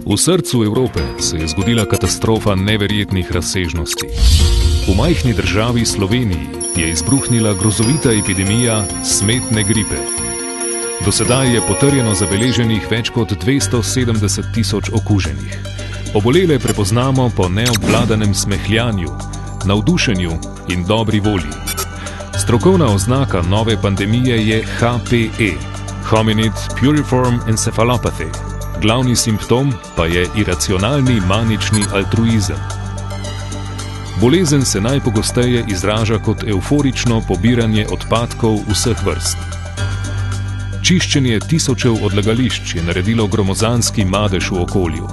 V srcu Evrope se je zgodila katastrofa neverjetnih razsežnosti. V majhni državi Sloveniji je izbruhnila grozovita epidemija smetne gripe. Do sedaj je potrjeno zabeleženih več kot 270 tisoč okuženih. Obolele prepoznamo po neobvladanem smehljanju, navdušenju in dobri volji. Strokovna oznaka nove pandemije je HPE, Hominid Puriform Encephalopathy. Glavni simptom pa je iracionalni manični altruizem. Bolezen se najpogosteje izraža kot evforično pobiranje odpadkov vseh vrst. Čiščenje tisočev odlagališč je naredilo gromozanski madež v okolju.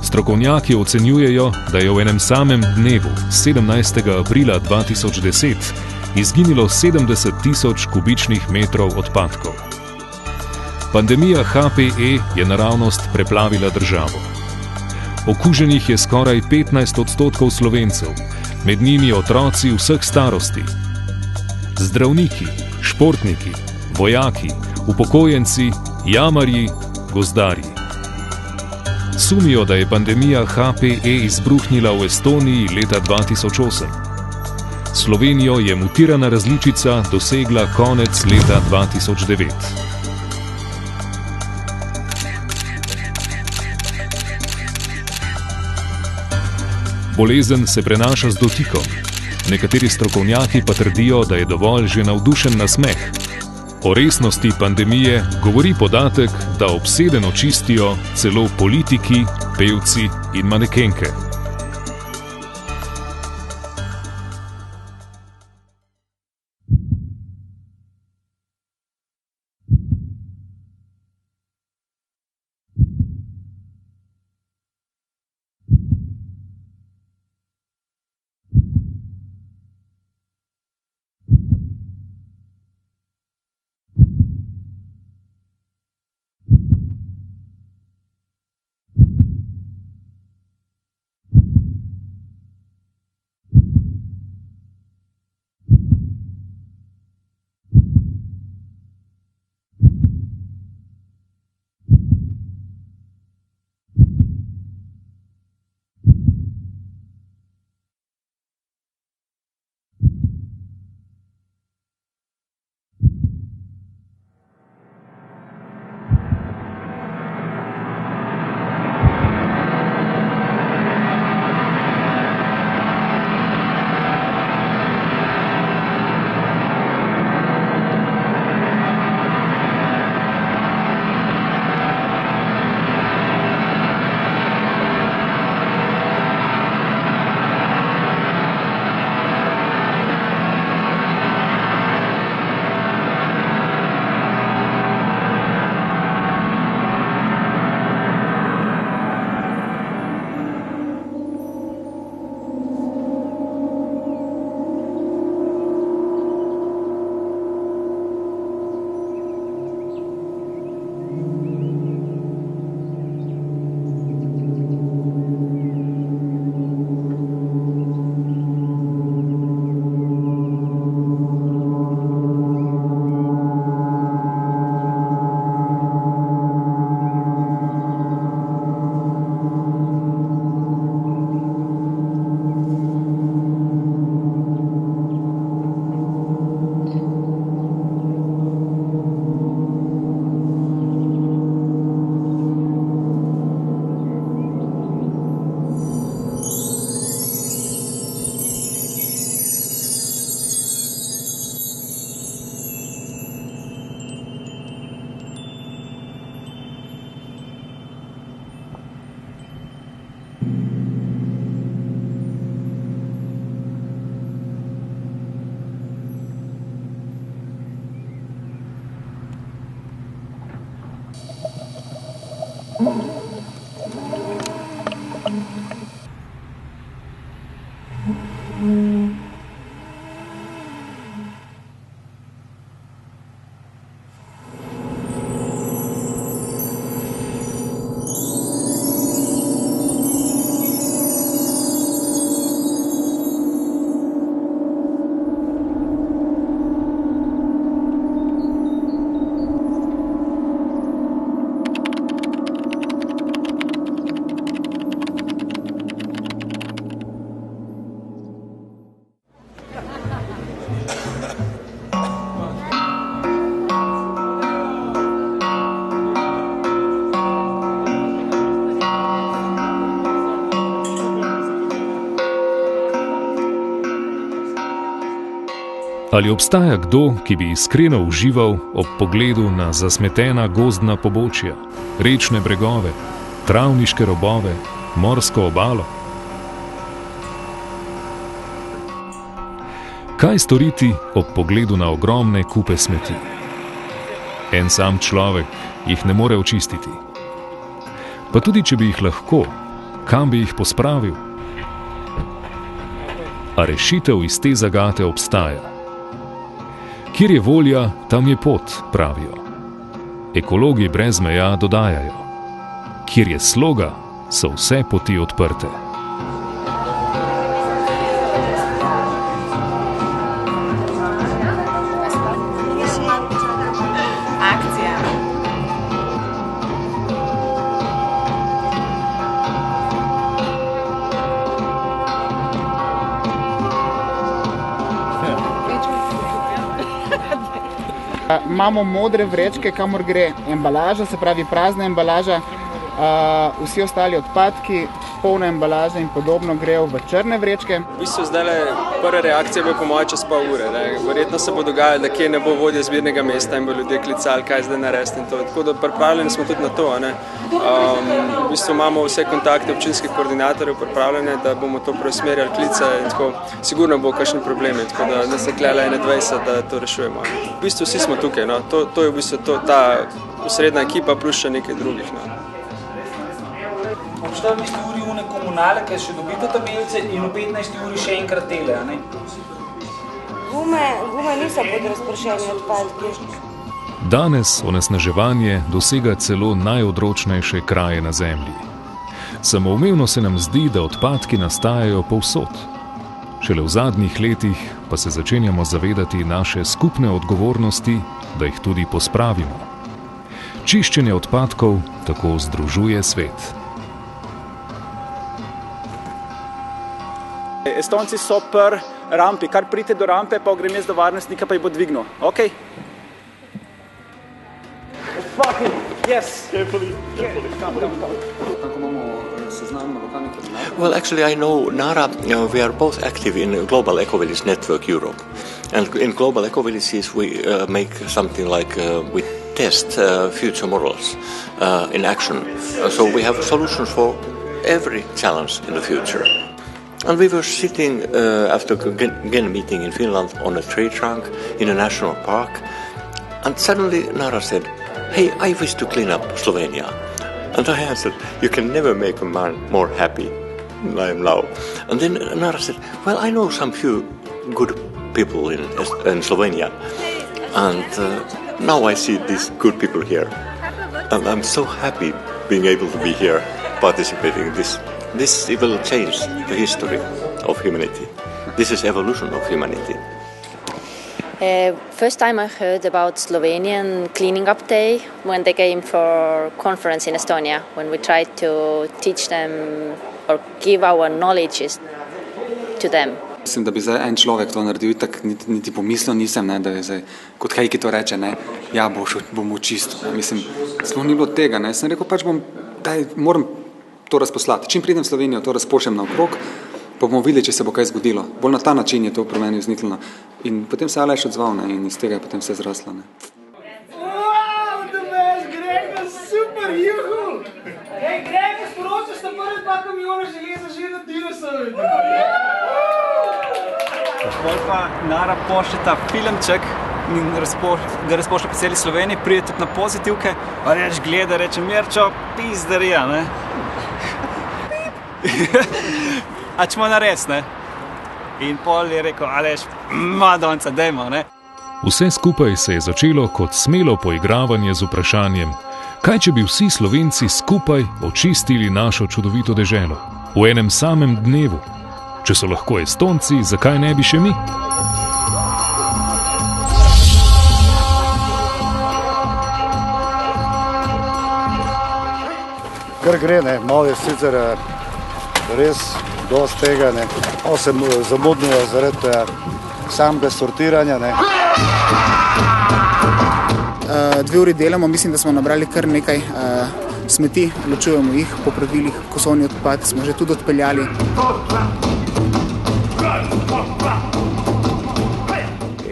Strokovnjaki ocenjujejo, da je v enem samem dnevu, 17. aprila 2010, izginilo 70 tisoč kubičnih metrov odpadkov. Pandemija HPE je naravnost preplavila državo. Okuženih je skoraj 15% Slovencev, med njimi otroci vseh starosti. Zdravniki, športniki, vojaki, upokojenci, jamarji, gozdarji. Sumijo, da je pandemija HPE izbruhnila v Estoniji leta 2008. Slovenijo je mutirana različica dosegla konec leta 2009. Bolezen se prenaša z dotikom. Nekateri strokovnjaki pa trdijo, da je dovolj že navdušen nasmeh. O resnosti pandemije govori podatek, da obsedeno čistijo celo politiki, pevci in manekenke. Ali obstaja kdo, ki bi iskreno užival ob pogledu na zasmetena gozdna pobočja, rečne bregove, travniške robove, morsko obalo? Kaj storiti ob pogledu na ogromne kupe smeti? En sam človek jih ne more očistiti. Pa tudi, če bi jih lahko, kam bi jih pospravil? A rešitev iz te zagate obstaja. Kjer je volja, tam je pot, pravijo. Ekologi brez meja dodajajo. Kjer je sloga, so vse poti odprte. Imamo modre vrečke, kamor gre embalaža, se pravi prazna embalaža, vsi ostali odpadki, polna embalaža in podobno grejo v črne vrečke. V bistvu zdaj prva reakcija bo po moje čez pol ure. Verjetno se bo dogajalo, da kje ne bo vodja zbirnega mesta in bo ljudje klicali, kaj zdaj narediti in to. Tako da pripravljeni smo tudi na to. V bistvu imamo vse kontakte občinskih koordinatorjev pripravljene, da bomo to preusmerjali klice in tako. Sigurno bo kakšni problemi, tako da se klele 21, da to rešujemo. V bistvu vsi smo tukaj. To je v bistvu ta osrednja ekipa plus še nekaj drugih. Ob 14. uri une komunale, ki še dobite tabelce in ob 15. uri še enkrat tele, a ne? Gume niso pod razpršeni odpadki. Danes onesnaževanje dosega celo najodročnejše kraje na zemlji. Samoumevno se nam zdi, da odpadki nastajajo povsod. Šele v zadnjih letih pa se začenjamo zavedati naše skupne odgovornosti, da jih tudi pospravimo. Čiščenje odpadkov tako združuje svet. Estonci so pri rampi, kar pride do rampe, pa grem jaz do varnostnika, pa jih bo dvignil. Ok? Fucking, yes! Carefully. Well, actually, I know Nara, we are both active in Global Ecovillage Network Europe. And in Global Ecovillages, we make something like we test future models in action. So we have solutions for every challenge in the future. And we were sitting after again meeting in Finland on a tree trunk in a national park, and suddenly Nara said, "Hey, I wish to clean up Slovenia." And I answered, "You can never make a man more happy than I am now." And then Nara said, "Well, I know some few good people in Slovenia, and now I see these good people here, and I'm so happy being able to be here participating in this. This will change the history of humanity. This is evolution of humanity." First time I heard about Slovenian Cleaning Up Day when they came for conference in Estonia, when we tried to teach them or give our knowledge to them. Mislim, da bi zdaj en človek to naredil, tak niti pomislil nisem, da je zdaj, kot Heiki to reče, ja, bom očistil. Mislim, sploh ni bilo tega, sem rekel, moram to razposlati. Čim pridem v Slovenijo, to razpošljem naokrog, pa bomo videli, če se bo kaj zgodilo. Bolj na ta način je to pri meni vzniknilo. In potem se je Aleš odzval in iz tega je potem vse zraslo. Wow, the best, Greg, super, juhu! Hej, Greg, sporočaš na prvi 2 kamiona železa že na dinosaurju. Bolj pa Nara pošlje ta filmček, da razpošlje po celi Sloveniji, pride tudi na pozitivke, pa reč gleda, reče Mirčo, pizdarija, ne? A čemo nares, ne? In pol je rekel, Aleš, Madonca, dajmo, ne? Vse skupaj se je začelo kot smelo poigravanje z vprašanjem, kaj če bi vsi Slovenci skupaj očistili našo čudovito deželo, v enem samem dnevu. Če so lahko Estonci, zakaj ne bi še mi? Kar gre, malo je sicer res dosti tega, se zamudnijo zaradi samega sortiranja. 2 uri delamo, mislim, da smo nabrali kar nekaj smeti, ločujemo jih po pravilih, kosovni odpad smo že tudi odpeljali.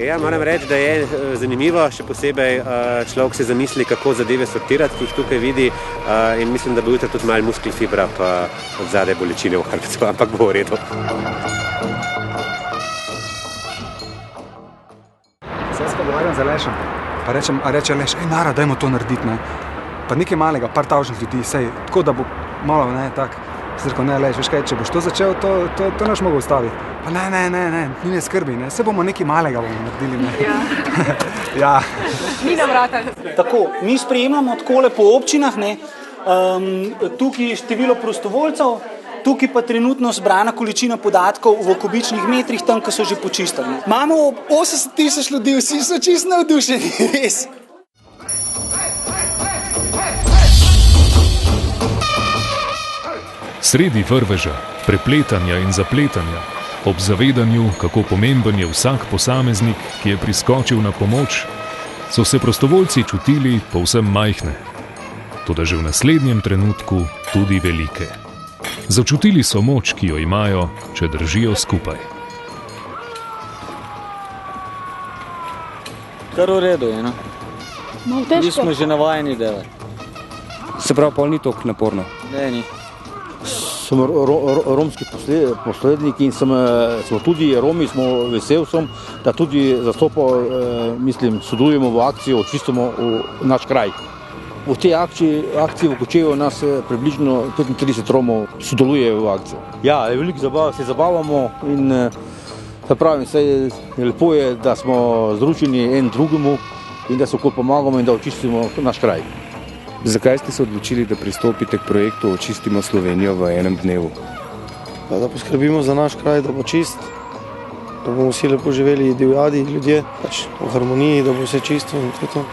Ja, moram reči, da je zanimivo, še posebej človek se zamisli, kako zadeve sortirati, ki jih tukaj vidi in mislim, da bo jutri tudi malo muskli fibra pa od zadaj bolečine v hrbtu, ampak bo v redu. Se jaz pogovarjam z Alešem, pa reče Aleš, Nara, dajmo to narediti, ne. Pa nekaj malega, par tavžnih ljudi, sej, tako da bo malo, ne, tak. Sem rekel, ne, Aleš, veš kaj, če boš to začel, to naš mogel ustaviti. Pa ne skrbi, ne, vse bomo nekaj malega bomo naredili, ne. Ja. Mi na vrata. Tako, mi sprejemamo takole po občinah, ne, tukaj je število prostovoljcev, tukaj pa trenutno zbrana količina podatkov v kubičnih metrih, tam, ko so že počistili. Imamo 80,000 ljudi, vsi so čisto navdušeni, res. Sredi vrveža, prepletanja in zapletanja, ob zavedanju, kako pomemben je vsak posameznik, ki je priskočil na pomoč, so se prostovoljci čutili povsem majhne, toda že v naslednjem trenutku tudi velike. Začutili so moč, ki jo imajo, če držijo skupaj. Kar v redu je, no. Mi smo že navajeni delati. Se pravi, pol ni toliko naporno? Ne, ni. Sem romski poslednik in smo tudi Romi, smo vesel sem, da tudi sodelujemo v akcijo, očistimo naš kraj. V tej akciji v Kočevju nas približno 35 Romov sodeluje v akciji. Ja, je veliko zabav, se zabavamo in pravim, lepo je, da smo združeni en drugemu in da se okoli pomagamo in da očistimo naš kraj. Zakaj ste se odločili, da pristopite k projektu Očistimo Slovenijo v enem dnevu? Da poskrbimo za naš kraj, da bo čist, da bomo vsi lepo živeli, divjadi, ljudje, pač v harmoniji, da bo vse čisto in to je to.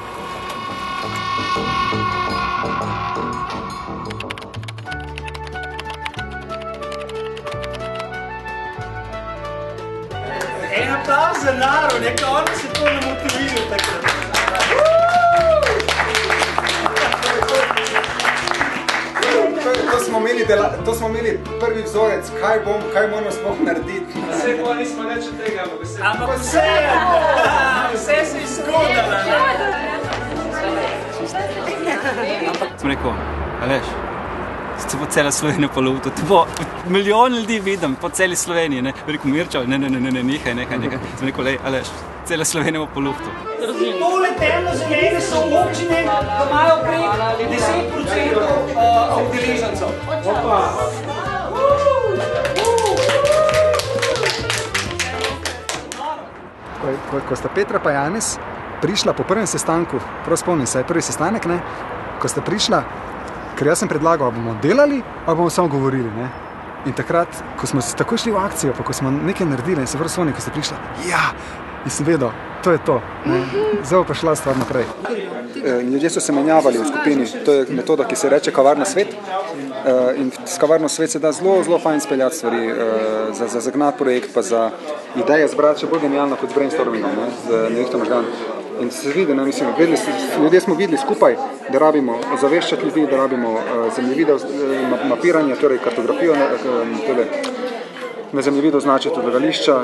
En aplavz za Naro, neka on se to namotiviril takrat. To smo imeli prvi vzorec, kaj moramo sploh narediti. Vse pa nismo več od tega, ampak vse se izgodalo. Sem rekel, Aleš, se bo cela Slovenija polovila, te bo milijon ljudi vidim po celi Sloveniji, ne. Rekel, Mirčo, ne, nehaj. Sem rekel, Aleš, cela Slovenija bo polovila. Tole temno-zelene so občine, ki imajo prek 10% udeležencev. Ko sta Petra pa Janez prišla po prvem sestanku, prav spomnim se, prvi sestanek, ne, ko sta prišla, ker jaz sem predlagal, ali bomo delali, ali bomo samo govorili, ne. In takrat, ko smo se tako šli v akcijo, pa ko smo nekaj naredili, in se prav spomnim, ko sta prišla, ja, in sem vedel, to je to, ne. Zdaj pa šla stvar naprej. Ljudje so se menjavali v skupini, to je metoda, ki se reče kavarna svet. In s kavarno svet se da zelo fajn speljati stvari, za zagnati projekt, pa za ideje zbrati še bolj genialno kot z brainstormingom, ne, z nevihto možgan. In se vidi, ne, mislim, ljudje smo videli skupaj, da rabimo ozaveščati ljudi, da rabimo zemljevide mapiranje, torej kartografijo na zemljevidu označiti odlagališča,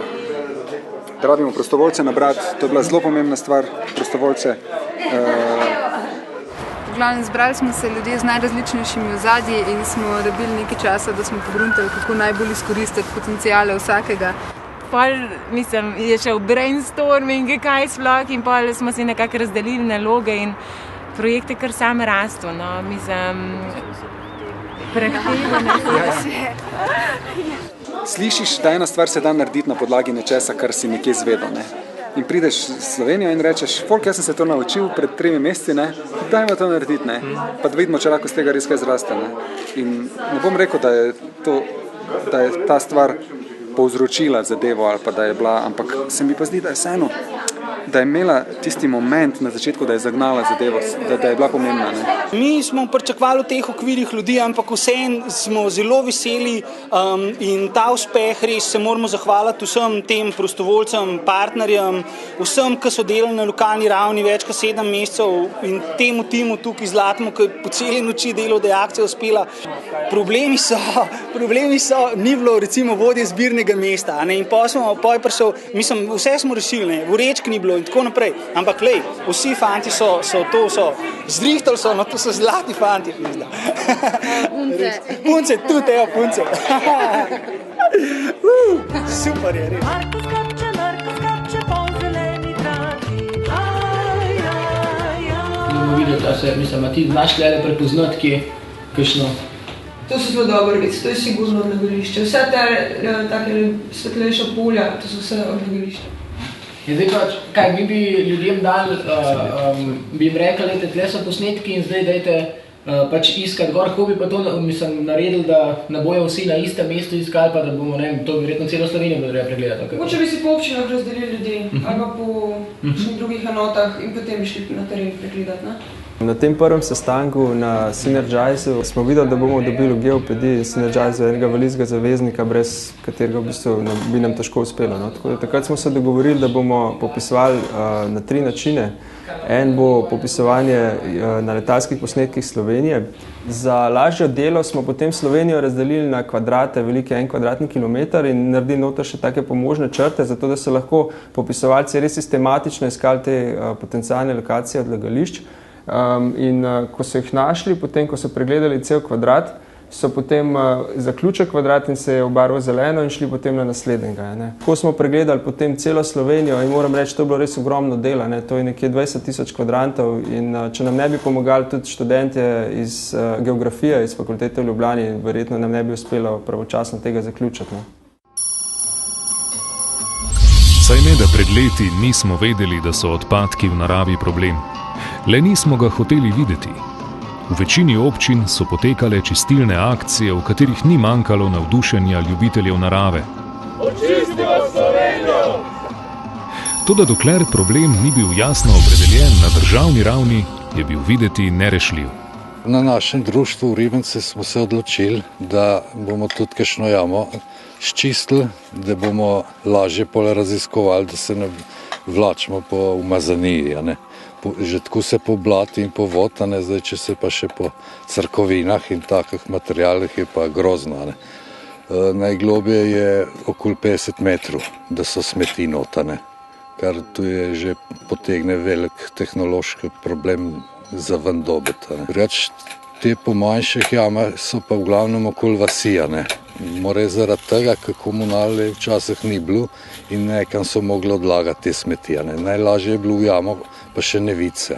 da rabimo prostovoljce nabrati, to je bila zelo pomembna stvar, prostovoljce. V glavnem, zbrali smo se ljudje z najrazličnejšimi ozadji in smo rabili nekaj časa, da smo pogruntali, kako najbolj izkoristiti potencijale vsakega. Pol, mislim, je šel brainstorming, kaj sploh, in pol smo si nekako razdelili naloge in projekte kar same rastu, no, mislim, Slišiš, da ena stvar se da narediti na podlagi nečesa, kar si nekje zvedel, ne. In prideš v Slovenijo in rečeš, folk, jaz sem se to naučil pred 3 meseci, ne, dajmo to narediti, ne, pa da vidimo, če lahko z tega res kaj zraste, ne. In ne bom rekel, da je ta stvar povzročila zadevo ali pa da je bila, ampak se mi pa zdi, da je vseeno da je imela tisti moment na začetku, da je zagnala zadevo, da je bila pomembna. Ne? Mi smo pričakovali v teh okvirih ljudi, ampak vseeno smo zelo veseli in ta uspeh res se moramo zahvaliti vsem tem prostovoljcem, partnerjem, vsem, ki so delali na lokalni ravni več kot 7 mesecev in temu timu tukaj zlatmu, ki je po celi noči delal, da je akcija uspela. Problemi so, ni bilo recimo vodje zbirnega mesta, ne? In poj prišel, mislim, vse smo rešili, ne? Vrečk ni bilo in tako naprej, ampak lej, vsi fanti so zrihtali so, no to so zlati fanti. Punce, tudi evo punce. Super je, res. Bomo videli, da se, mislim, ti znaš glede prepoznati, kje, kakšno. To so zelo dobro reči, to je sigurno odlagališče. Vse te take svetlejša polja, to so vse odlagališče. In zdaj pač, kaj bi ljudem dali, bi jim rekli, da tle so posnetki in zdaj dajte pač iskati gor, kako bi pa to naredili, da ne bojo vsi na istem mestu iskali, pa da bomo, ne vem, to verjetno celo Slovenijo bi treba pregledati. Mogoče bi si po občinah razdelili ljudi, ali pa po drugih enotah in potem bi šli na teren pregledati, ne? Na tem prvem sestanku na Synergize smo videli, da bomo dobili v geopediji Synergize enega velikega zaveznika, brez katerega v bistvu bi nam težko uspelo. No? Tako da takrat smo se dogovorili, da bomo popisovali na 3 načine. En bo popisovanje na letalskih posnetkih Slovenije. Za lažjo delo smo potem Slovenijo razdelili na kvadrate, velike 1 kvadratni kilometer in naredili noter še take pomožne črte, zato da se lahko popisovalci res sistematično iskali te potencialne lokacije odlagališč. In ko so jih našli, potem ko so pregledali cel kvadrat, so potem zaključili kvadrat in se je obarval zeleno in šli potem na naslednjega. Ne. Ko smo pregledali potem celo Slovenijo in moram reči, to je bilo res ogromno dela, ne. To je nekje 20,000 kvadratov in če nam ne bi pomagali tudi študentje iz geografije, iz fakultete v Ljubljani, verjetno nam ne bi uspelo pravočasno tega zaključiti. Ne. Saj ne, da pred leti nismo vedeli, da so odpadki v naravi problem. Le nismo ga hoteli videti. V večini občin so potekale čistilne akcije, v katerih ni manjkalo navdušenja ljubiteljev narave. Očistimo Slovenijo! Toda dokler problem ni bil jasno opredeljen na državni ravni, je bil videti nerešljiv. Na našem društvu v Ribnici smo se odločili, da bomo tudi kakšno jamo sčistili, da bomo lažje pol raziskovali, da se ne vlačimo po umazaniji. Ne? Že tako se po blati in po vod, ne? Zdaj, če se pa še po crkovinah in takih materialih, je pa grozno. Ne? Najglobje je okoli 50 metrov, da so smeti notane, kar tu je že potegne velik tehnološki problem za ven dobiti. Reč, te pomanjših jame so pa v glavnem okoli vasija. More zaradi tega, ker komunale včasih ni bilo in nekam so mogli odlagati te smeti. Najlažje je bilo v jamo, pa še nevice.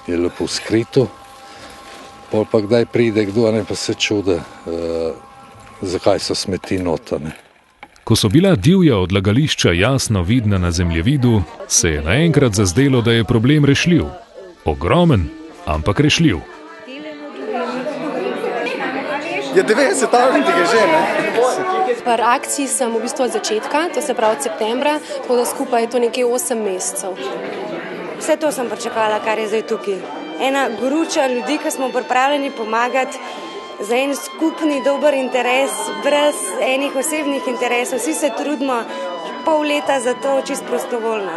Je lepo skrito, pol pa kdaj pride kdo, pa se čude, zakaj so smeti notane. Ko so bila divja odlagališča jasno vidna na zemljevidu, se je naenkrat zazdelo, da je problem rešljiv. Ogromen, ampak rešljiv. Je 90 tega že, ne? Pri akciji sem v bistvu od začetka, to se pravi od septembra, tako da skupaj je to nekje 8 mesecev. Vse to sem pričakovala, kar je zdaj tukaj. Ena gruča ljudi, ki smo pripravljeni pomagati za en skupni dober interes, brez enih osebnih interesov. Vsi se trudimo pol leta za to čisto prostovoljno.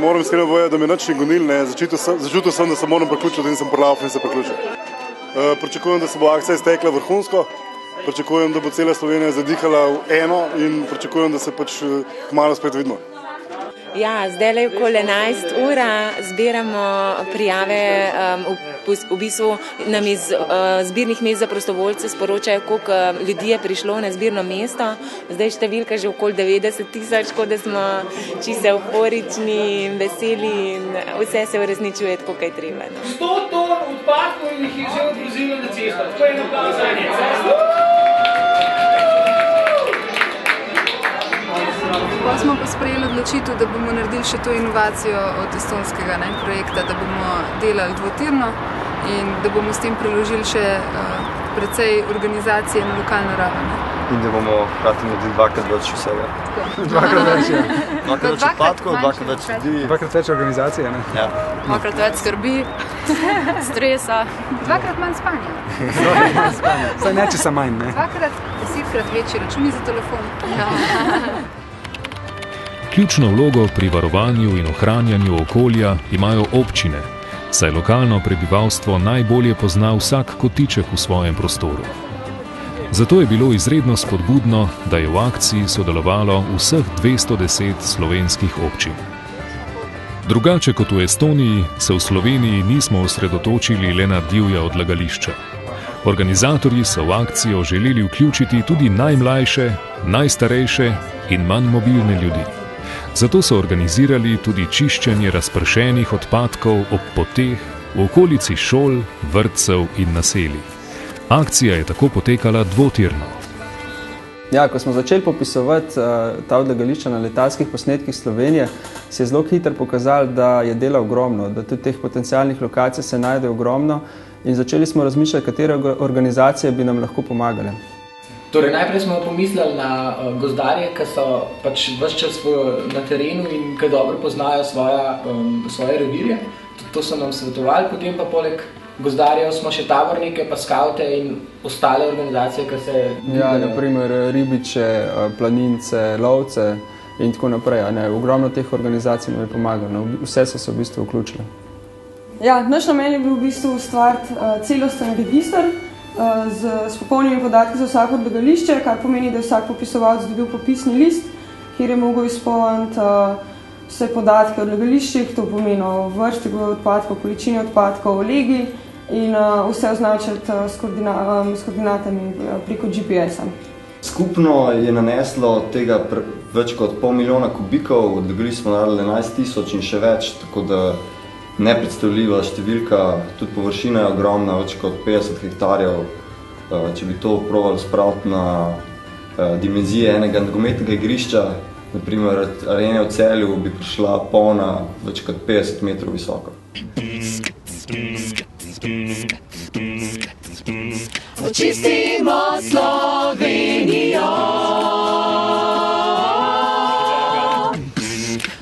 Moram iskreno povedati, da me nič ni gonil, začutil sem, da se moram priključiti in sem prelav in se priključil. Pričakujem, da se bo akcija iztekla vrhunsko, pričakujem, da bo cela Slovenija zadihala v eno in pričakujem, da se pač kmalu spet vidimo. Ja, zdaj je okoli 11 ura, zbiramo prijave, v bistvu nam iz zbirnih mest za prostovoljce sporočajo, koliko ljudi je prišlo na zbirno mesto. Zdaj številka že okoli 90,000, tako da smo čisto euforični in veseli in vse se uresničuje tako, kaj treba. 100 ton odpadkov jih je že odvozilo na cesto, tako je naplavljanje. Pa smo pa sprejeli odločitev, da bomo naredili še to inovacijo od estonskega projekta, da bomo delali dvotirno in da bomo s tem preložili še precej organizacije na lokalno raven. in da bomo hkrati naredili dvakrat več vsega. Dvakrat več, ja. Dvakrat več odpadkov, dvakrat več ljudi. Dvakrat več organizacije, ne? Ja. Dvakrat več skrbi, stresa. Dvakrat manj spanja. Dvakrat manj spanja. Saj neče sa manj, ne? Dvakrat 10-krat večji računi za telefon. Ključno vlogo pri varovanju in ohranjanju okolja imajo občine, saj lokalno prebivalstvo najbolje pozna vsak kotiček v svojem prostoru. Zato je bilo izredno spodbudno, da je v akciji sodelovalo vseh 210 slovenskih občin. Drugače kot v Estoniji, se v Sloveniji nismo osredotočili le na divja odlagališča. Organizatorji so v akcijo želeli vključiti tudi najmlajše, najstarejše in manj mobilne ljudi. Zato so organizirali tudi čiščenje razpršenih odpadkov ob poteh v okolici šol, vrtcev in naselij. Akcija je tako potekala dvotirno. Ja, ko smo začeli popisovati ta odlagališča na letalskih posnetkih Slovenije, se je zelo hitro pokazalo, da je dela ogromno, da tudi teh potencialnih lokacij se najde ogromno in začeli smo razmišljati, katere organizacije bi nam lahko pomagale. Torej, najprej smo pomislili na gozdarje, ki so pač ves čas na terenu in ki dobro poznajo svoje revirje. To so nam svetovali, potem pa poleg gozdarjev smo še tabornike, pa skavte in ostale organizacije, ki se... Ja, naprimer ribiče, planince, lovce in tako naprej. Ogromno teh organizacij nam je pomagalo, vse so se v bistvu vključile. Ja, naš namen je bil v bistvu ustvariti celosten register s popolnimi podatki za vsako odlagališče, kar pomeni, da je vsak popisovalec dobil popisni list, kjer je mogel izpolniti vse podatke o odlagališčih, to pomeni vrsti odpadkov, količini odpadkov, legi in vse označiti s koordinatami preko GPS-a. Skupno je naneslo tega več kot pol milijona kubikov, odlagališč smo naredili 11 000 in še več, tako da nepredstavljiva številka, tudi površina je ogromna, več kot 50 hektarjev. Če bi to probali spraviti na dimenzije enega nogometnega igrišča, naprimer Arene v Celju, bi prišla polna več kot 50 metrov visoko. Očistimo Slovenijo,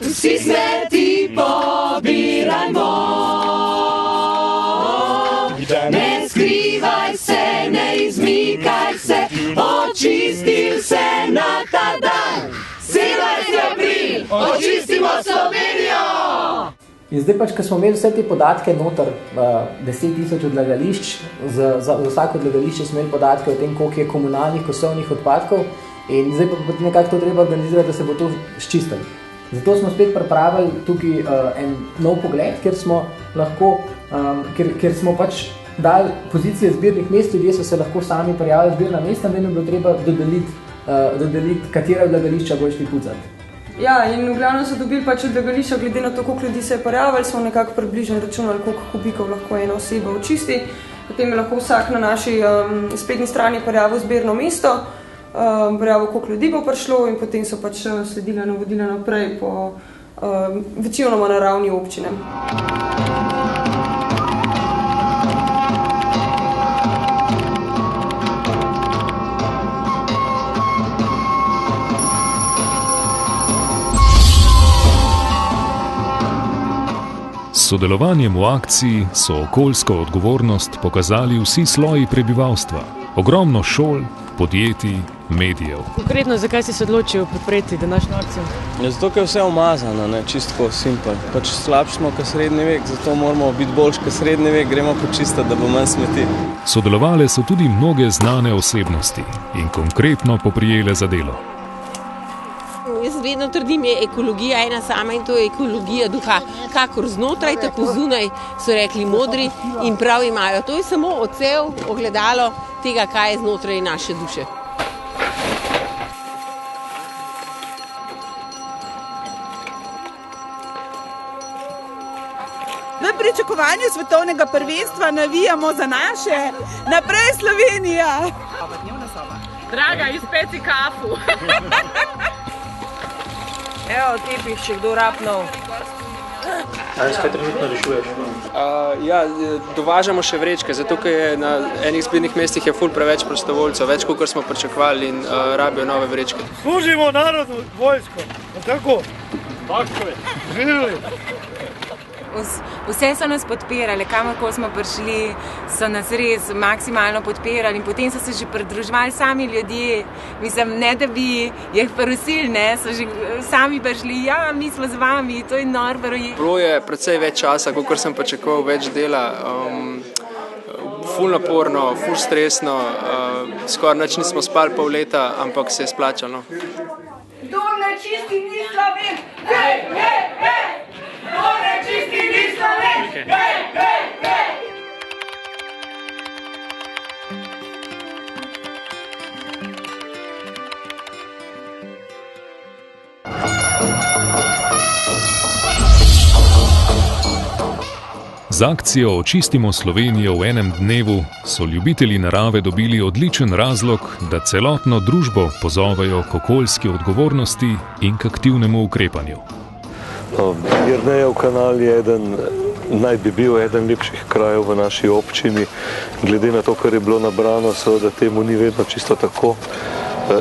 vsi smeti pobirajmo, ne skrivaj se, ne izmikaj se, očistil se na ta dan, 17. april, očistimo Slovenijo! In zdaj pač, ko smo imeli vse te podatke noter, 10 000 odlagališč, za vsako odlagališče smo imeli podatke o tem, koliko je komunalnih kosovnih odpadkov in zdaj pa nekako to treba organizirati, da se bo to ščistilo. Zato smo spet pripravili tukaj en nov pogled, kjer smo lahko, kjer smo pač dali pozicije zbirnih mest, ljudje so se lahko sami prijavili zbirna mesta, da jim bilo treba dodeliti, katera odlagališča bo šli pucati. Ja, in v glavnem so dobili pač odlagališča, glede na to, koliko ljudi se je prijavili, smo nekako približno računali, koliko kubikov lahko ena oseba očisti. Potem je lahko vsak na naši spletni strani prijavil zbirno mesto, prijavil, koliko ljudi bo prišlo in potem so pač sledila navodila naprej po večinoma na ravni občine. S sodelovanjem v akciji so okoljsko odgovornost pokazali vsi sloji prebivalstva. Ogromno šol, podjetij, medijev. Konkretno, zakaj si se odločil podpreti današnjo akcijo? Zato, ker je vse umazano, čisto simpel. Pač slabši smo kot srednji vek, zato moramo biti boljši kot srednji vek, gremo počistiti, da bo manj smeti. Sodelovale so tudi mnoge znane osebnosti in konkretno poprijele za delo. Jaz vedno trdim, je ekologija ena sama in to je ekologija duha. Kakor znotraj, tako zunaj, so rekli modri in prav imajo. To je samo odsev, ogledalo tega, kaj je znotraj naše duše. V pričakovanju svetovnega prvenstva navijamo za naše. Naprej Slovenija! Draga, izpeci kafu. Evo, tipih, če kdo rapnov. Danes kaj trenutno rešuješ? Ja, dovažamo še vrečke, zato ker je na enih zbirnih mestih je ful preveč prostovoljcev, več kot smo pričakovali in rabijo nove vrečke. Služimo narodno vojsko, tako? Tako je. Živeli. Vse so nas podpirali, kamorkoli smo prišli, so nas res maksimalno podpirali in potem so se že pridruževali sami ljudje. Mislim, ne da bi jih prosili, ne, so že sami prišli, ja, mi smo z vami, to je noro. Bilo je precej več časa, kot sem pričakoval, več dela, ful naporno, ful stresno, skoraj nič nismo spali pol leta, ampak se je splačalo. Kdor ne čisti ni Sloven, hej, hej, hej! Kdor ne čisti ni Sloven, hej, hej, hej! Z akcijo Očistimo Slovenijo v enem dnevu so ljubitelji narave dobili odličen razlog, da celotno družbo pozovejo k okoljski odgovornosti in k aktivnemu ukrepanju. Jernejev kanal je naj bi bil eden lepših krajev v naši občini. Glede na to, kar je bilo nabrano, seveda temu ni vedno čisto tako.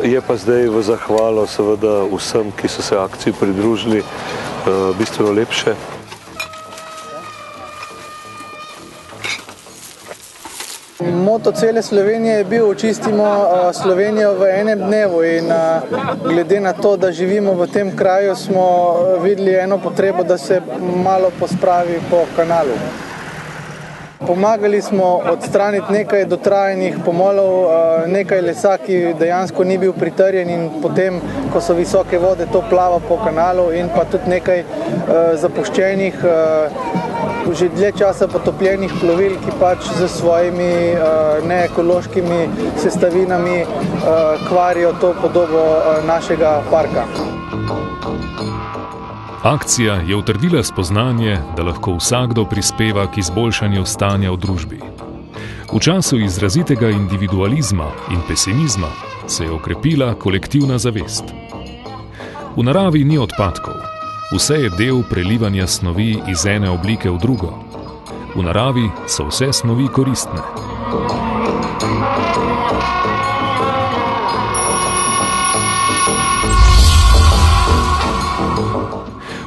Je pa zdaj v zahvalo seveda vsem, ki so se akciji pridružili, bistveno lepše. Moto cele Slovenije je bil Očistimo Slovenijo v enem dnevu in glede na to, da živimo v tem kraju, smo videli eno potrebo, da se malo pospravi po kanalu. Pomagali smo odstraniti nekaj dotrajanih pomolov, nekaj lesa, ki dejansko ni bil pritrjen in potem, ko so visoke vode, to plava po kanalu in pa tudi nekaj zapuščenih, že dlje časa potopljenih plovil, ki pač z svojimi neekološkimi sestavinami kvarijo to podobo našega parka. Akcija je utrdila spoznanje, da lahko vsakdo prispeva k izboljšanju stanja v družbi. V času izrazitega individualizma in pesimizma se je okrepila kolektivna zavest. V naravi ni odpadkov. Vse je del prelivanja snovi iz ene oblike v drugo. V naravi so vse snovi koristne.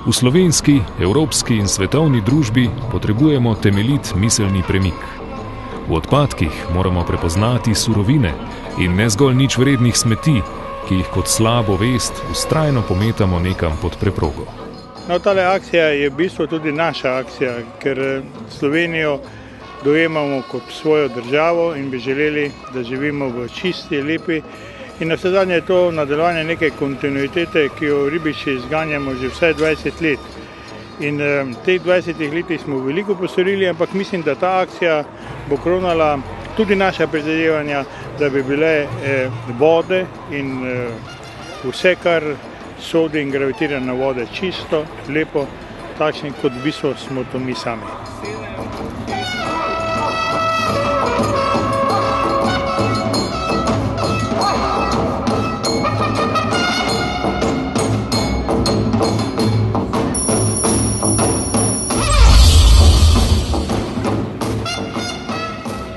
V slovenski, evropski in svetovni družbi potrebujemo temeljit miselni premik. V odpadkih moramo prepoznati surovine in ne zgolj nič vrednih smeti, ki jih kot slabo vest vztrajno pometamo nekam pod preprogo. No, tale akcija je v bistvu tudi naša akcija, ker Slovenijo dojemamo kot svojo državo in bi želeli, da živimo v čisti, lepi. In na vse zadnje je to nadaljevanje neke kontinuitete, ki jo v Ribiči izganjamo že vsaj 20 let. In v teh 20 letih smo veliko postorili, ampak mislim, da ta akcija bo kronala tudi naša prizadevanja, da bi bile vode in vse, kar sodi in gravitira na vode, čisto, lepo, takšni, kot v bistvu smo to mi sami.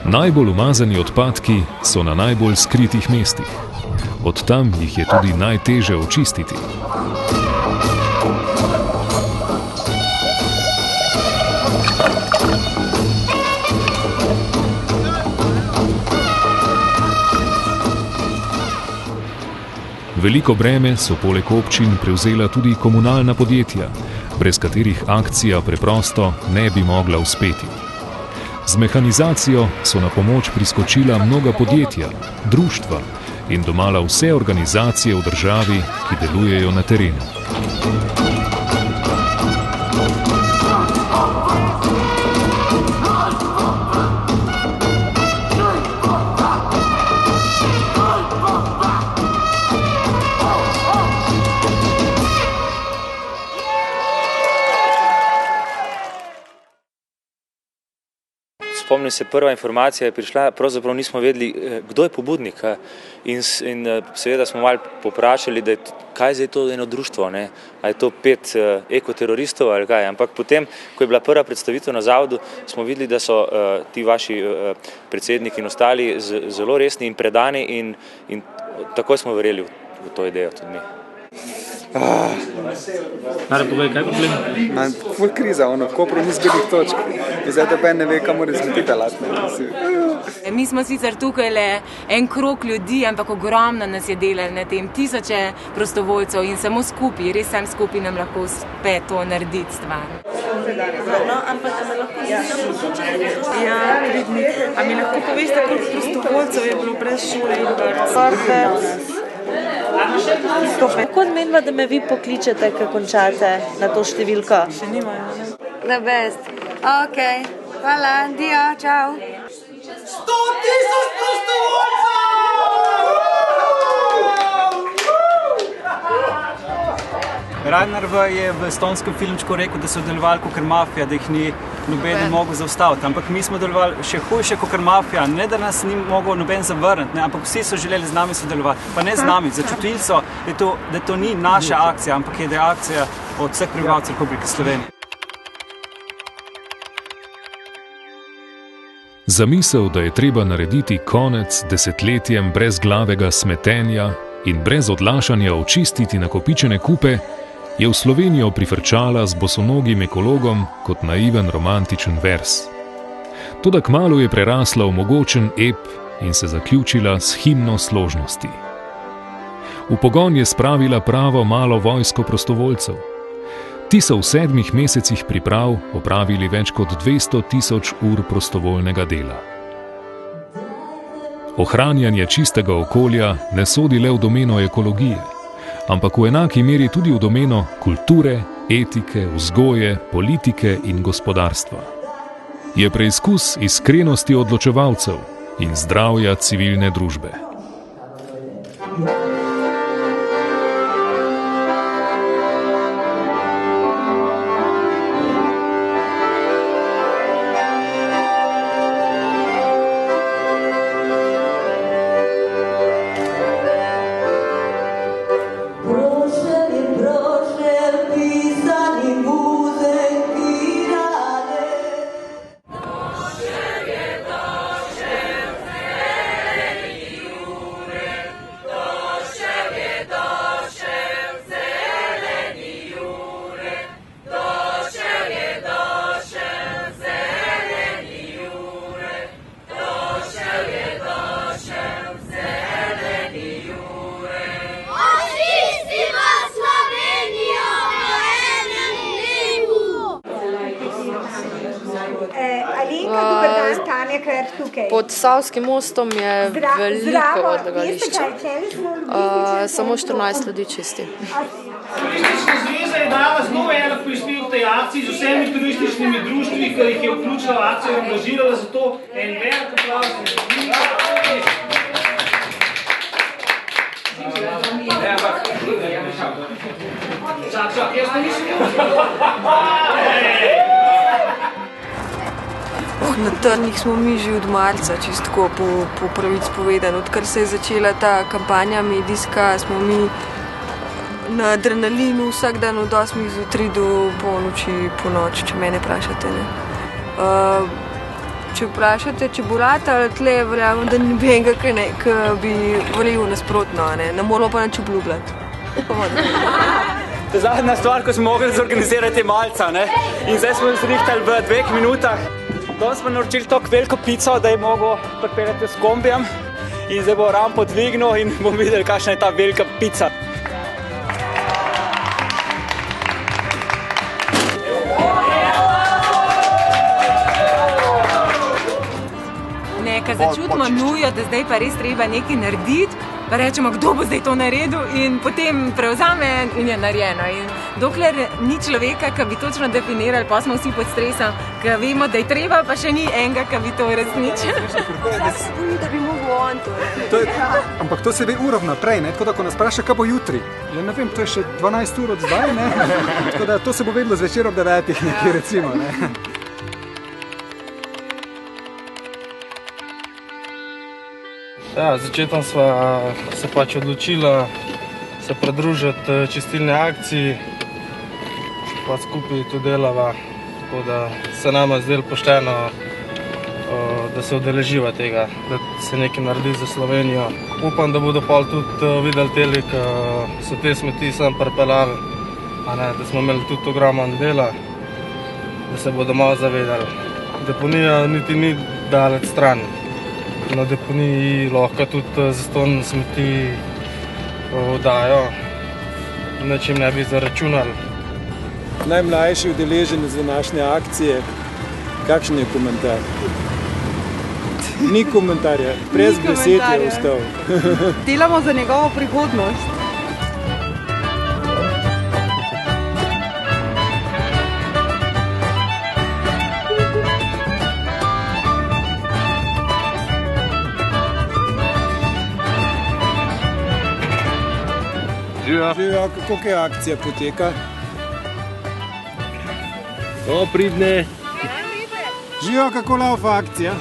Najbolj umazani odpadki so na najbolj skritih mestih. Od tam jih je tudi najteže očistiti. Veliko breme so poleg občin prevzela tudi komunalna podjetja, brez katerih akcija preprosto ne bi mogla uspeti. Z mehanizacijo so na pomoč priskočila mnoga podjetja, društva in domala vse organizacije v državi, ki delujejo na terenu. spomnim se, prva informacija je prišla, pravzaprav nismo vedeli, kdo je pobudnik. In seveda smo malo poprašali, da je kaj zdaj to eno društvo, ne? A je to 5 ekoteroristov ali kaj. Ampak potem, ko je bila prva predstavitev na zavodu, smo videli, da so ti vaši predsedniki in ostali zelo resni in predani in takoj smo verjeli v to idejo tudi mi. Nare, povej, kaj je problem? Ful kriza, v Kopru ni zbirnih točk. In zdaj da ne ve, kam mora zletiti latne. Mi smo sicer tukaj le en krog ljudi, ampak ogromno nas je delalo na tem, 1000 prostovoljcev in samo skupaj, res sam skupaj nam lahko uspe to narediti stvar. No, ampak da me lahko ja, vidni. A mi lahko poveste, koliko prostovoljcev je bilo brez šole in vrtca? Kako menva, da me vi pokličete, ko končate na to številko? Še nimajo, ne? The best. Ok, hvala, dio, čau. 100,000 prostovoljcev! Ragnar je v estonskem filmčku rekel, da so delovali kot mafija, da jih ni noben mogel zaustaviti. Ampak mi smo delovali še hujše kot mafija. Ne, da nas ni mogel noben zavrniti, ampak vsi so želeli z nami sodelovati. Pa ne z nami, začutili so, da to ni naša akcija, ampak je akcija od vseh prebivalcev Republike Slovenije. Zamisel, da je treba narediti konec desetletjem brezglavega smetenja in brez odlašanja očistiti nakopičene kupe, je v Slovenijo prifrčala z bosonogim ekologom kot naiven romantičen vers. Toda kmalu je prerasla v mogočen ep in se zaključila s himno složnosti. V pogon je spravila pravo malo vojsko prostovoljcev. Ti so v 7 mesecih priprav opravili več kot 200,000 ur prostovoljnega dela. Ohranjanje čistega okolja ne sodi le v domeno ekologije, ampak v enaki meri tudi v domeno kulture, etike, vzgoje, politike in gospodarstva. Je preizkus iskrenosti odločevalcev in zdravja civilne družbe. Pod Savskim mostom je veliko odlagališče. Samo 14 ljudi čisti. Turistična zveza je dala zelo velik prispevek tej akciji z vsemi turističnimi društvi, ki jih je vključila v akcijo in angažirala za to. En velik aplavz. Čak, jaz to nisem. Na trnih smo mi že od marca, čisto po pravici povedano. Odkar se je začela ta kampanja medijska, smo mi na adrenalinu vsak dan od 8 zjutraj do polnoči, po noči, če mene vprašate. Če vprašate, če bo ratalo tle, verjamem, da ni nobenega, ki bi volil nasprotno. Ne moramo pa nič obljubljati. To je zadnja stvar, ko smo mogli zorganizirati malca, ne? In zdaj smo zrihtali v 2 minutah. Danes smo naročili tako veliko pico, da je mogel pripeljati s kombijem in zdaj bo rampo dvignil in bomo videli, kakšna je ta velika pica. Ko začutimo nujo, da zdaj pa res treba nekaj narediti, pa rečemo, kdo bo zdaj to naredil in potem prevzame in je narejeno. In dokler ni človeka, ki bi točno definirali, pa smo vsi pod stresom, ki vemo, da je treba, pa še ni enega, ki bi to uresničil. Da bi mogel on to. Ampak to se ve uro vnaprej, tako da ko nas vpraša, kaj bo jutri. Ja ne vem, to je še 12 ur od zdaj, tako da to se bo vedelo zvečer ob 9 nekje recimo. Ja, začetno sva se pač odločila se pridružiti čistilni akciji, pa skupaj to delava, tako da se nama zdelo pošteno, da se udeleživa tega, da se nekaj naredi za Slovenijo. Upam, da bodo pol tudi videli teli, ko so te smeti sem pripeljali, da smo imeli tudi ogromno dela, da se bodo malo zavedali. Deponija niti ni daleč stran. Na deponiji lahko tudi zastonj smeti oddajo, ničim ne bi zaračunali. Najmlajši udeleženec današnje akcije, kakšen je komentar? Ni komentarja, brez besed je ostal. Delamo za njegovo prihodnost. Živijo, kako je akcija poteka? Pridne. Živijo, kako laufa akcija?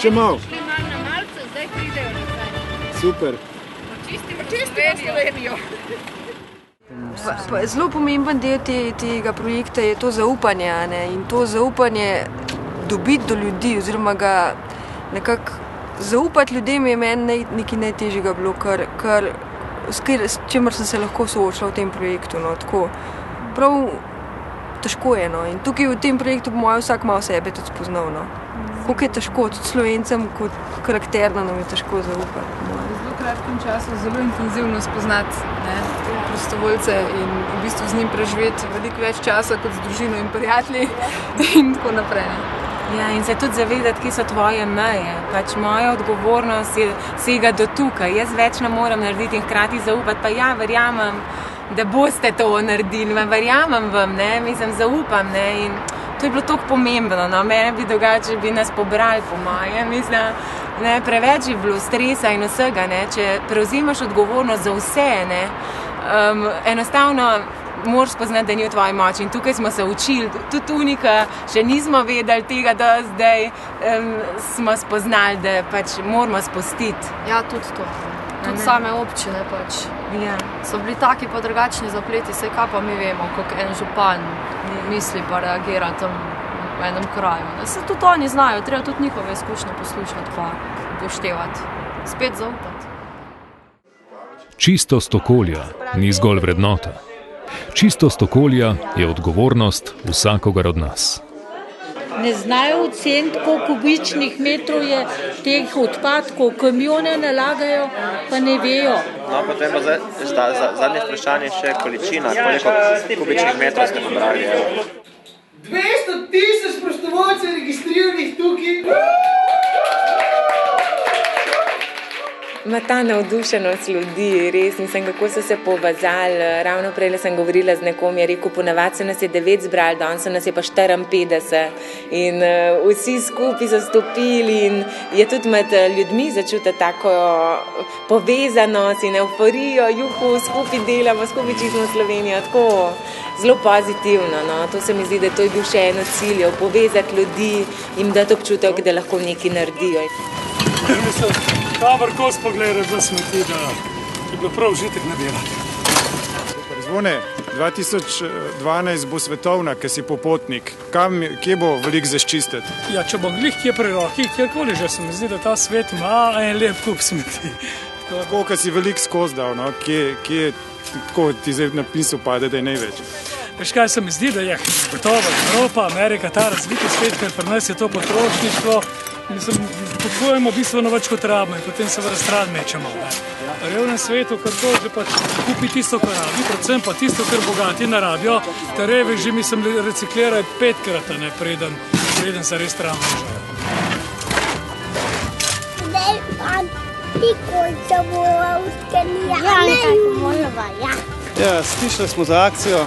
Še malo. Šli malo na malce, zdaj pridejo nazaj. Super. Čistimo Slovenijo. Zelo pomemben del tega projekta je to zaupanje, in to zaupanje dobiti do ljudi, oziroma ga nekako zaupati ljudem je meni nekaj najtežjega bilo, s čimer sem se lahko soočila v tem projektu. Tako, prav težko je. In tukaj v tem projektu po mojem vsak malo sebe tudi spoznal. Koliko je težko, tudi Slovencem kot karakterno nam je težko zaupati. V zelo kratkem času zelo intenzivno spoznati prostovoljce in v bistvu z njim preživeti veliko več časa kot z družino in prijatelji in tako naprej. Ja, in se tudi zavedati, kje so tvoje meje. Pač moja odgovornost sega do tukaj. Jaz več ne moram narediti in hkrati zaupati. Pa ja, verjamem, da boste to naredili. Verjamem vam, mislim, zaupam. In to je bilo toliko pomembno. Mene bi drugače bi nas pobrali po moje. Mislim, preveč je bilo stresa in vsega. Če prevzimaš odgovornost za vse, enostavno moraš spoznati, da ni v tvoji moči. In tukaj smo se učili, tudi unika, še nismo vedeli tega, da zdaj smo spoznali, da pač moramo spustiti. Ja, tudi to. Tudi same občine pač. Ja. So bili taki pa drugačni zapleti, saj kaj pa mi vemo, kako en župan misli pa reagira tam v enem kraju. Se tudi oni znajo, treba tudi njihove izkušnje poslušati pa upoštevati. Spet zaupati. Čistost okolja ni zgolj vrednota. Čistost okolja je odgovornost vsakogar od nas. Ne znajo oceniti, koliko kubičnih metrov je teh odpadkov, kamione nalagajo, pa ne vejo. Potem pa zadnje vprašanje še količina, koliko kubičnih metrov ste pobrali. 200,000 prostovoljcev registriranih tukaj. Ta navdušenost ljudi, res, mislim, kako so se povezali. Ravno prej sem govorila z nekom, je rekel, ponavadi se nas je 9 zbrali, danes se nas je pa 54 in vsi skupaj so stopili in je tudi med ljudmi začutiti tako povezanost in euforijo, juhu, skupaj delamo, skupaj čistimo Slovenijo, tako zelo pozitivno. To se mi zdi, da to je bil še eno cilj, povezati ljudi, jim dati občutek, da lahko nekaj naredijo. Kamor kos pogledati za smeti, da je bilo prav užitek nadelati. Zvone, 2012 bo svetovna, ki si popotnik. Kje bo veliko zaščistiti? Ja, če bom glih kje pri roki, kjerkoli že se mi zdi, da ta svet ima en lep kup smeti. Tako, ki si veliko skozdal, kje tako ti zdaj napisal pade, da je največ? Veš kaj se mi zdi, da je gotovo Evropa, Amerika, ta razviti svet, ker pri nas je to potrošništvo. Mislim, potrebujemo bistveno več kot rabimo in potem se v stran mečemo. V revnem svetu, kar to že pač kupi tisto, kar rabi, predvsem pa tisto, kar bogati ne rabijo, te revi že mislim reciklirajo 5-krat, preden se res stran mečejo. Zdaj pa pikolca bojo uskenija. Ja, nekako mojeva, ja. Ja, slišali smo za akcijo,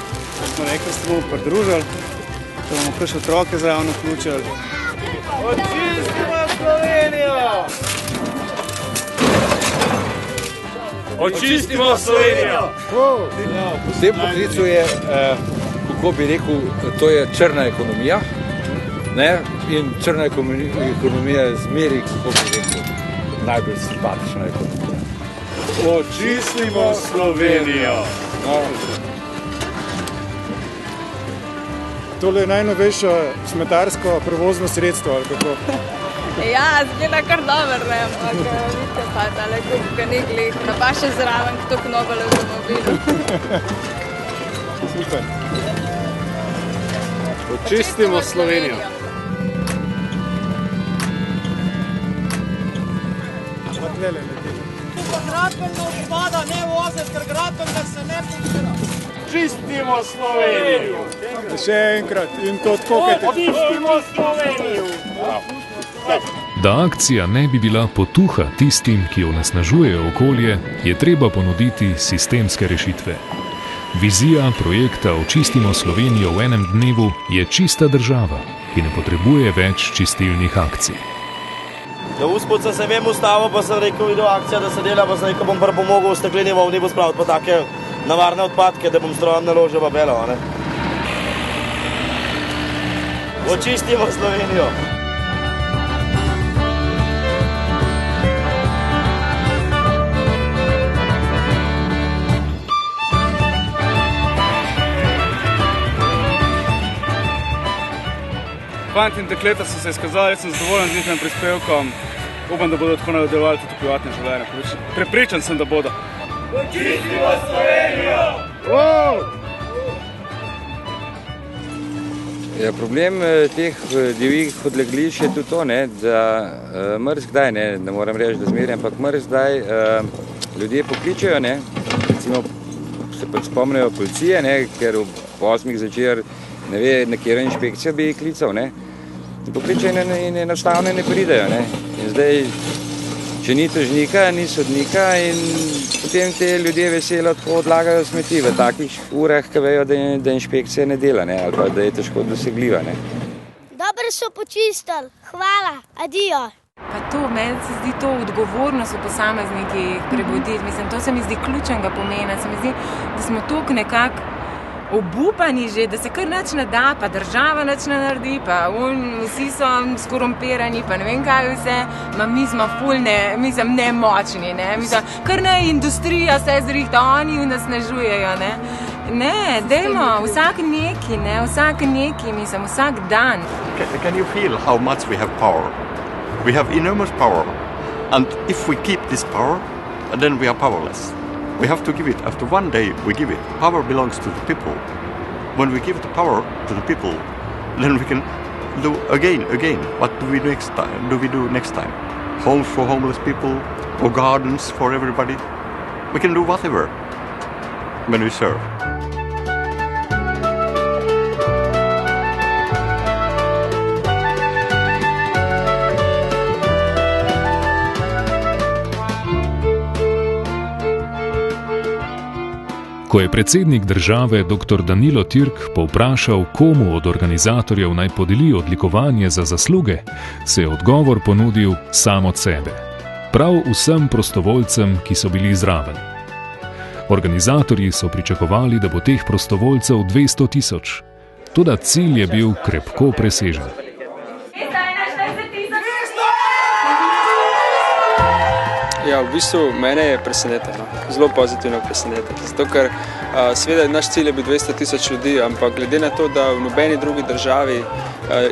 smo rekli, da se bomo pridružili, da bomo prišli otroke zraven vključili. Očistimo Slovenijo! Očistimo Slovenijo! V tem poklicu je, kako bi rekel, to je črna ekonomija. Ne? In črna ekonomija je zmeri, kako bi rekel, najbolj simpatična ekonomija. Očistimo Slovenijo! No. Tole je najnovejše smetarsko prevozno sredstvo, ali kako? Ja, zgleda kar dober, ne, ampak vidite pa, tale kupka ni glih, na pa še zraven k tok nobel avtomobilu. Super. Očistimo Slovenijo! Gradbeno odpada ne voziti, ker gradbenega se ne podpira. Čistimo Slovenijo! Še enkrat in to tako, kaj te... Očistimo Slovenijo! Da akcija ne bi bila potuha tistim, ki onesnažujejo okolje, je treba ponuditi sistemske rešitve. Vizija projekta Očistimo Slovenijo v enem dnevu je čista država, ki ne potrebuje več čistilnih akcij. Na uspodca sem vem ustavil, pa sem rekel, video akcija, da se dela, pa sem rekel, bom prvo pomogel v stekleni volni bo spraviti pa take navarne odpadke, da bom strojem naložil pa belo, ne? Očistimo Slovenijo! Fanti in dekleta so se izkazali, sem zadovoljen z njihovim prispevkom. Upam, da bodo tako nadaljevali tudi privatne življenje. Prepričan sem, da bodo. Očistimo Slovenijo! Ja, problem teh divjih odlagališč je tudi to, ne, da mrzkdaj, ne moram reči, da zmeraj, ampak mrzkdaj ljudje pokličejo, ne, recimo se pač spomnijo policije, ne, ker ob 8 zvečer ne ve, na katero inšpekcijo bi klical, ne. Pokličejo in enostavno ne pridejo, ne. In zdaj, če ni tožnika, ni sodnika in potem te ljudje veselo tako odlagajo smeti v takih urah, ki vejo, da inšpekcija ne dela, ne, ali pa da je težko dosegljiva, ne. Dobro so počistili. Hvala. Adijo. Pa to, meni se zdi to odgovornost v posameznikih prebuditi. Mislim, to se mi zdi ključnega pomena. Se mi zdi, da smo toliko nekako obupani že, da se kar nič ne da, pa država nič ne naredi, pa vsi so skorumpirani, pa ne vem kaj vse, mi smo ful nemočni, ne, mislim, kar ne industrija se zrihta, oni onesnažujejo, ne. Ne, dajmo, vsak neki, mislim, vsak dan. Can you feel how much we have power? We have enormous power, and if we keep this power, then we are powerless. We have to give it. After one day, we give it. Power belongs to the people. When we give the power to the people, then we can do again. What do we do next time? Homes for homeless people, or gardens for everybody. We can do whatever when we serve. Ko je predsednik države dr. Danilo Türk povprašal, komu od organizatorjev naj podeli odlikovanje za zasluge, se je odgovor ponudil sam od sebe. Prav vsem prostovoljcem, ki so bili zraven. Organizatorji so pričakovali, da bo teh prostovoljcev 200 000. Toda cilj je bil krepko presežen. Ja, v bistvu mene je presenetilo, zelo pozitivno presenetilo. Zato, ker seveda naš cilj je bil 200 000 ljudi, ampak glede na to, da v nobeni drugi državi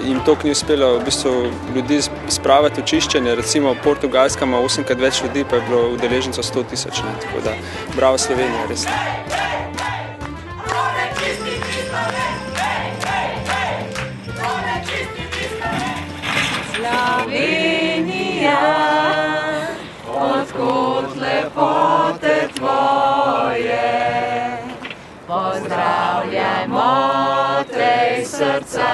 jim to ni uspelo v bistvu ljudi spraviti v čiščenje, recimo Portugalska ima 8krat več ljudi, pa je bilo udeležencev 100 000, tako da bravo Slovenija, res. Slovenija, odkot lepote tvoje, pozdravljajmo tej srca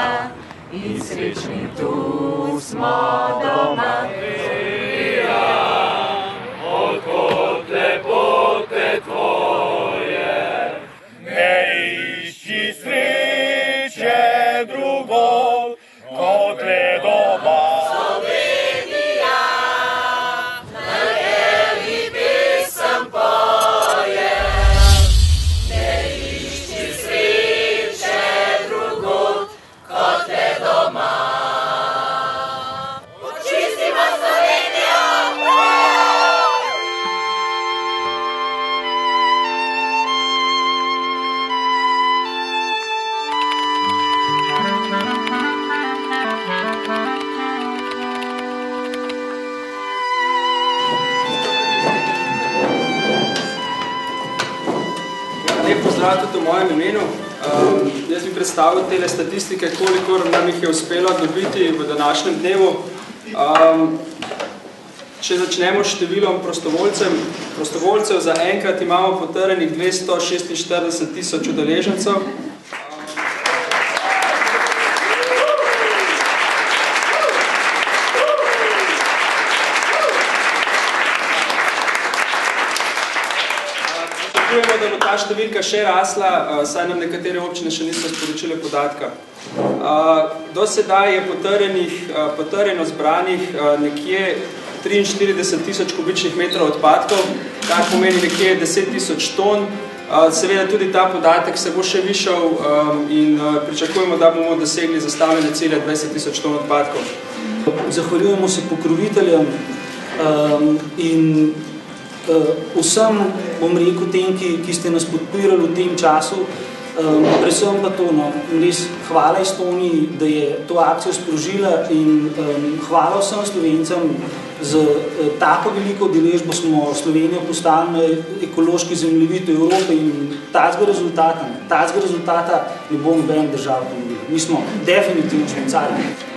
in srečni tu smo doma. Odkot lepote tvoje, ne išči sreče drugod, kot le doma. Doma. pozdrav tudi v mojem imenu. Jaz bi predstavil tele statistike, kolikor nam jih je uspelo dobiti v današnjem dnevu. Če začnemo s številom prostovoljcev, za enkrat imamo potrjenih 246 tisoč udeležencev. Pričakujemo, da bo ta številka še rasla, saj nam nekatere občine še niso sporočile podatka. Do sedaj je potrjeno zbranih nekje 43 tisoč kubičnih metrov odpadkov, kar pomeni nekje 10 tisoč ton. Seveda tudi ta podatek se bo še višal in pričakujemo, da bomo dosegli zastavljene cilje 20 tisoč ton odpadkov. Zahvaljujemo se pokroviteljem in vsem, bom rekel, tem, ki ste nas podpirali v tem času, predvsem pa to, res hvala Estoniji, da je to akcijo sprožila in hvala vsem Slovencem. Z tako veliko udeležbo smo Slovenijo postali na ekološki zemljevidu Evrope in tazga rezultata ne bo noben država ponudila. Mi smo definitivno špicali.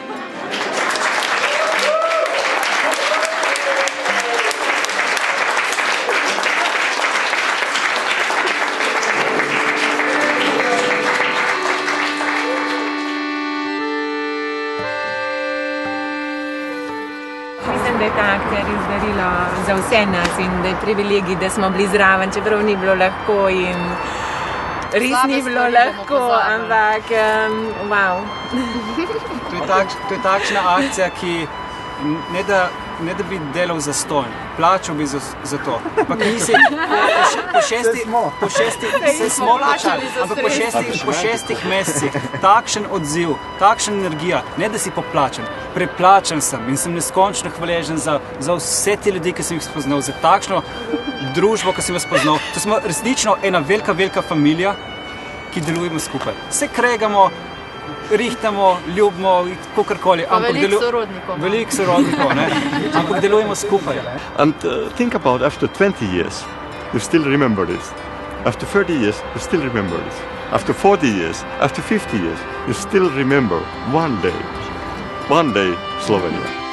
Da je ta akcija res darila za vse nas in da je privilegij, da smo bili zraven, čeprav ni bilo lahko in res ni bilo lahko, ampak wow. To je takšna akcija, ki ne da bi delal zastonj, plačal bi za to. Ampak po šestih mesecih takšen odziv, takšna energija, ne da si poplačen, preplačen sem in sem neskončno hvaležen za vse te ljudi, ki sem jih spoznal, za takšno družbo, ki sem jih spoznal. To smo resnično ena velika familija, ki delujemo skupaj. Se kregamo, rihtamo, ljubimo, kakorkoli. Veliko sorodnikov, ne? Ampak delujemo skupaj. And think about after 20 years, you still remember this. After 30 years, you still remember this. After 40 years, after 50 years, you still remember one day Slovenia.